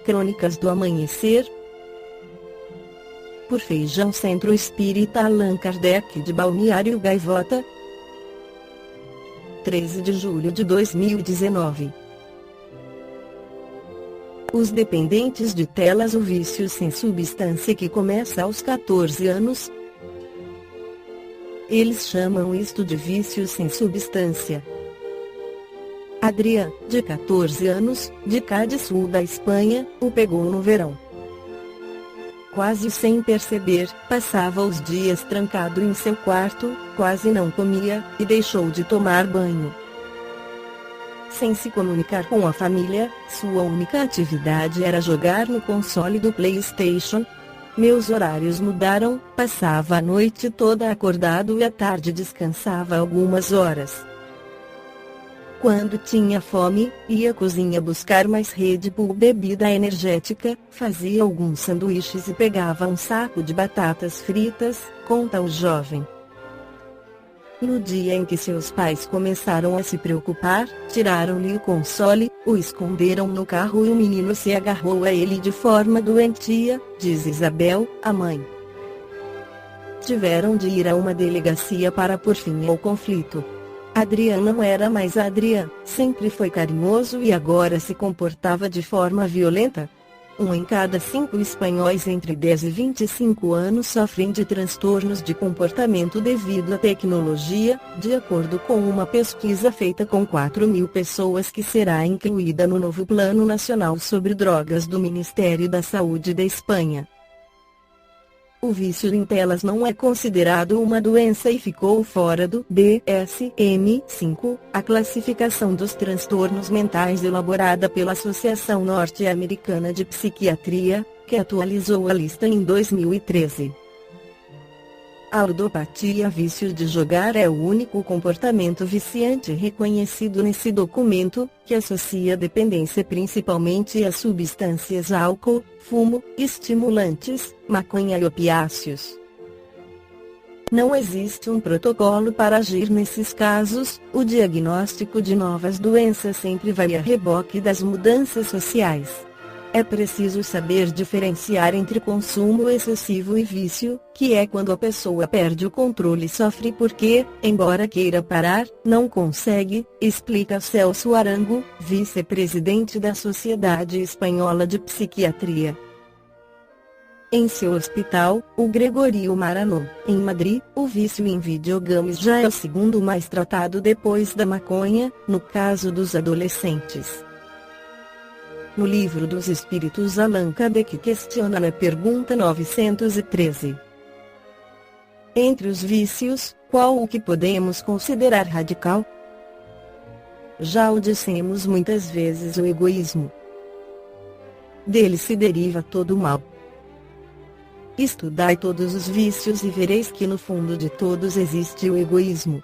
Crônicas do Amanhecer. Por Feijão Centro Espírita Allan Kardec de Balneário Gaivota, 13 de julho de 2019. Os dependentes de telas. O vício sem substância que começa aos 14 anos. Eles chamam isto de vício sem substância. Adrián, de 14 anos, de Cádiz, sul da Espanha, o pegou no verão. Quase sem perceber, passava os dias trancado em seu quarto, quase não comia, e deixou de tomar banho. Sem se comunicar com a família, sua única atividade era jogar no console do PlayStation. Meus horários mudaram, passava a noite toda acordado e à tarde descansava algumas horas. Quando tinha fome, ia à cozinha buscar mais Red Bull, bebida energética, fazia alguns sanduíches e pegava um saco de batatas fritas, conta o jovem. No dia em que seus pais começaram a se preocupar, tiraram-lhe o console, o esconderam no carro e o menino se agarrou a ele de forma doentia, diz Isabel, a mãe. Tiveram de ir a uma delegacia para pôr fim ao conflito. Adrián não era mais Adrián, sempre foi carinhoso e agora se comportava de forma violenta. 1 em cada 5 espanhóis entre 10 e 25 anos sofrem de transtornos de comportamento devido à tecnologia, de acordo com uma pesquisa feita com 4.000 pessoas que será incluída no novo Plano Nacional sobre Drogas do Ministério da Saúde da Espanha. O vício em telas não é considerado uma doença e ficou fora do DSM-5, a classificação dos transtornos mentais elaborada pela Associação Norte-Americana de Psiquiatria, que atualizou a lista em 2013. A ludopatia, vício de jogar, é o único comportamento viciante reconhecido nesse documento, que associa dependência principalmente a substâncias álcool, fumo, estimulantes, maconha e opiáceos. Não existe um protocolo para agir nesses casos, o diagnóstico de novas doenças sempre vai a reboque das mudanças sociais. É preciso saber diferenciar entre consumo excessivo e vício, que é quando a pessoa perde o controle e sofre porque, embora queira parar, não consegue, explica Celso Arango, vice-presidente da Sociedade Espanhola de Psiquiatria. Em seu hospital, o Gregorio Marañón, em Madrid, o vício em videogames já é o segundo mais tratado depois da maconha, no caso dos adolescentes. No Livro dos Espíritos, Allan Kardec questiona na pergunta 913. Entre os vícios, qual o que podemos considerar radical? Já o dissemos muitas vezes: o egoísmo. Dele se deriva todo o mal. Estudai todos os vícios e vereis que no fundo de todos existe o egoísmo.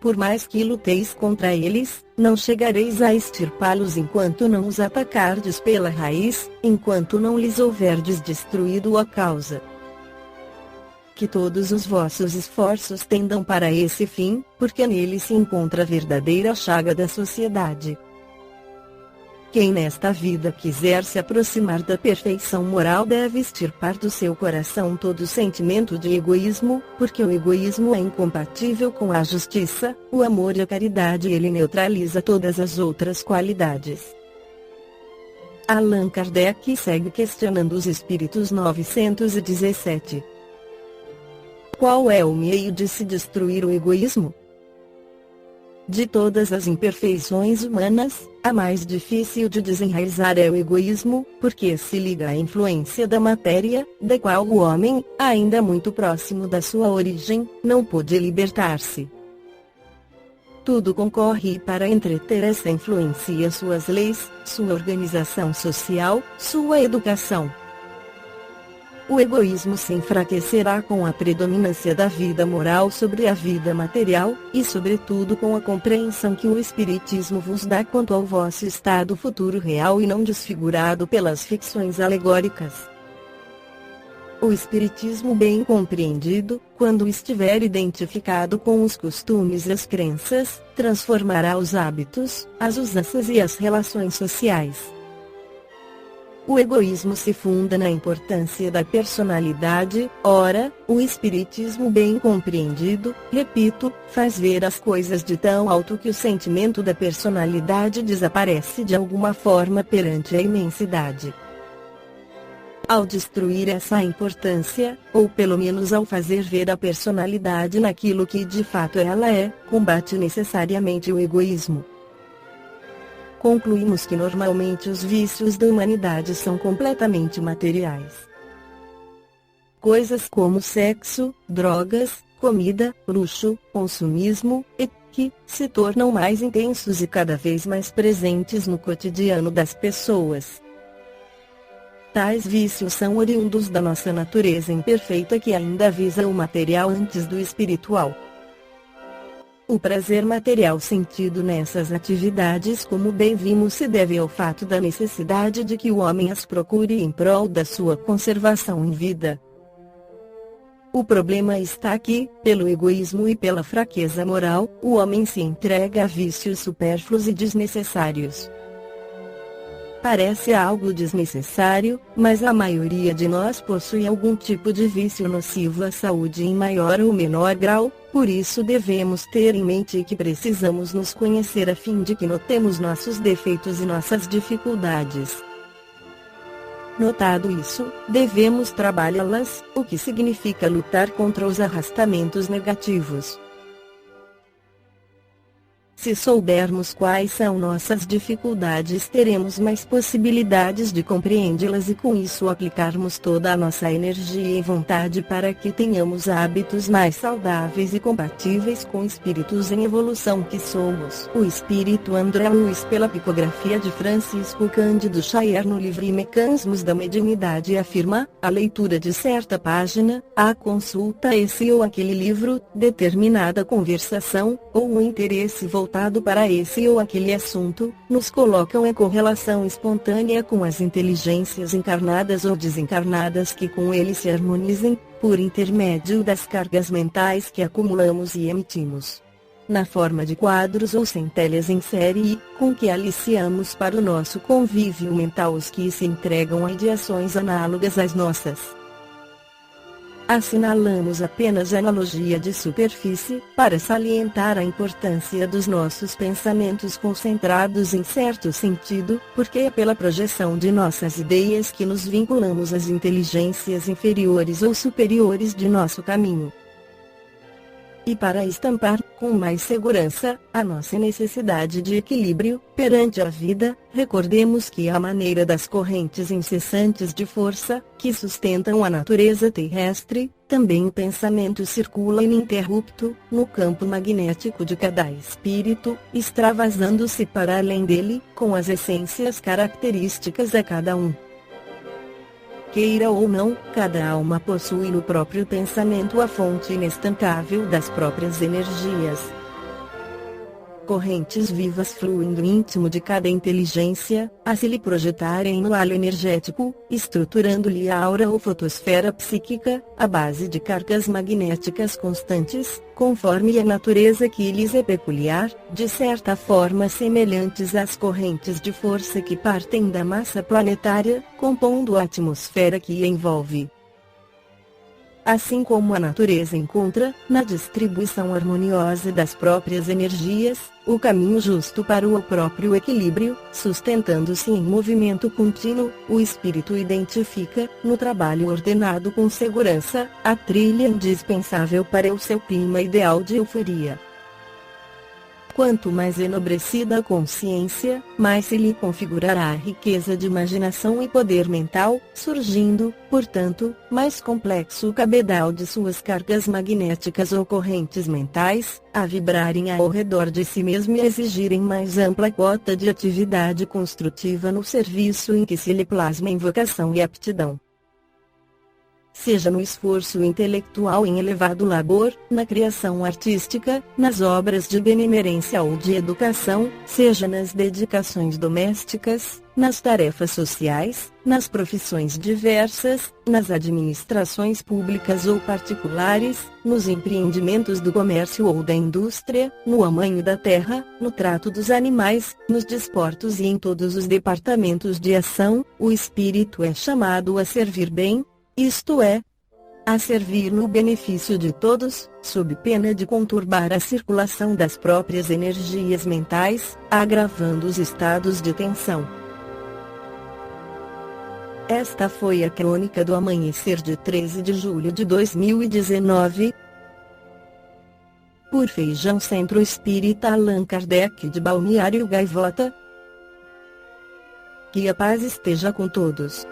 Por mais que luteis contra eles, não chegareis a extirpá-los enquanto não os atacardes pela raiz, enquanto não lhes houverdes destruído a causa. Que todos os vossos esforços tendam para esse fim, porque nele se encontra a verdadeira chaga da sociedade. Quem nesta vida quiser se aproximar da perfeição moral deve extirpar do seu coração todo sentimento de egoísmo, porque o egoísmo é incompatível com a justiça, o amor e a caridade, e ele neutraliza todas as outras qualidades. Allan Kardec segue questionando os espíritos. 917. Qual é o meio de se destruir o egoísmo? De todas as imperfeições humanas, a mais difícil de desenraizar é o egoísmo, porque se liga à influência da matéria, da qual o homem, ainda muito próximo da sua origem, não pôde libertar-se. Tudo concorre para entreter essa influência: suas leis, sua organização social, sua educação. O egoísmo se enfraquecerá com a predominância da vida moral sobre a vida material, e sobretudo com a compreensão que o Espiritismo vos dá quanto ao vosso estado futuro real e não desfigurado pelas ficções alegóricas. O Espiritismo bem compreendido, quando estiver identificado com os costumes e as crenças, transformará os hábitos, as usanças e as relações sociais. O egoísmo se funda na importância da personalidade. Ora, o espiritismo bem compreendido, repito, faz ver as coisas de tão alto que o sentimento da personalidade desaparece de alguma forma perante a imensidade. Ao destruir essa importância, ou pelo menos ao fazer ver a personalidade naquilo que de fato ela é, combate necessariamente o egoísmo. Concluímos que normalmente os vícios da humanidade são completamente materiais. Coisas como sexo, drogas, comida, luxo, consumismo, e que se tornam mais intensos e cada vez mais presentes no cotidiano das pessoas. Tais vícios são oriundos da nossa natureza imperfeita que ainda visa o material antes do espiritual. O prazer material sentido nessas atividades, como bem vimos, se deve ao fato da necessidade de que o homem as procure em prol da sua conservação em vida. O problema está que, pelo egoísmo e pela fraqueza moral, o homem se entrega a vícios supérfluos e desnecessários. Parece algo desnecessário, mas a maioria de nós possui algum tipo de vício nocivo à saúde em maior ou menor grau, por isso devemos ter em mente que precisamos nos conhecer a fim de que notemos nossos defeitos e nossas dificuldades. Notado isso, devemos trabalhá-las, o que significa lutar contra os arrastamentos negativos. Se soubermos quais são nossas dificuldades, teremos mais possibilidades de compreendê-las e com isso aplicarmos toda a nossa energia e vontade para que tenhamos hábitos mais saudáveis e compatíveis com espíritos em evolução que somos. O espírito André Luiz, pela psicografia de Francisco Cândido Xavier no livro Mecanismos da Mediunidade, afirma: a leitura de certa página, a consulta a esse ou aquele livro, determinada conversação, ou um interesse voltado para esse ou aquele assunto, nos colocam em correlação espontânea com as inteligências encarnadas ou desencarnadas que com ele se harmonizem, por intermédio das cargas mentais que acumulamos e emitimos. Na forma de quadros ou centelhas em série, com que aliciamos para o nosso convívio mental os que se entregam a ideações análogas às nossas. Assinalamos apenas a analogia de superfície, para salientar a importância dos nossos pensamentos concentrados em certo sentido, porque é pela projeção de nossas ideias que nos vinculamos às inteligências inferiores ou superiores de nosso caminho. E para estampar, com mais segurança, a nossa necessidade de equilíbrio, perante a vida, recordemos que à maneira das correntes incessantes de força, que sustentam a natureza terrestre, também o pensamento circula ininterrupto, no campo magnético de cada espírito, extravasando-se para além dele, com as essências características a cada um. Queira ou não, cada alma possui no próprio pensamento a fonte inestancável das próprias energias. Correntes vivas fluem do íntimo de cada inteligência, a se lhe projetarem no halo energético, estruturando-lhe a aura ou fotosfera psíquica, à base de cargas magnéticas constantes, conforme a natureza que lhes é peculiar, de certa forma semelhantes às correntes de força que partem da massa planetária, compondo a atmosfera que a envolve. Assim como a natureza encontra, na distribuição harmoniosa das próprias energias, o caminho justo para o próprio equilíbrio, sustentando-se em movimento contínuo, o espírito identifica, no trabalho ordenado com segurança, a trilha indispensável para o seu clima ideal de euforia. Quanto mais enobrecida a consciência, mais se lhe configurará a riqueza de imaginação e poder mental, surgindo, portanto, mais complexo o cabedal de suas cargas magnéticas ou correntes mentais, a vibrarem ao redor de si mesmo e a exigirem mais ampla quota de atividade construtiva no serviço em que se lhe plasmem vocação e aptidão. Seja no esforço intelectual em elevado labor, na criação artística, nas obras de benemerência ou de educação, seja nas dedicações domésticas, nas tarefas sociais, nas profissões diversas, nas administrações públicas ou particulares, nos empreendimentos do comércio ou da indústria, no amanho da terra, no trato dos animais, nos desportos e em todos os departamentos de ação, o espírito é chamado a servir bem, isto é, a servir no benefício de todos, sob pena de conturbar a circulação das próprias energias mentais, agravando os estados de tensão. Esta foi a crônica do amanhecer de 13 de julho de 2019. Por Feijão Centro Espírita Allan Kardec de Balneário Gaivota. Que a paz esteja com todos.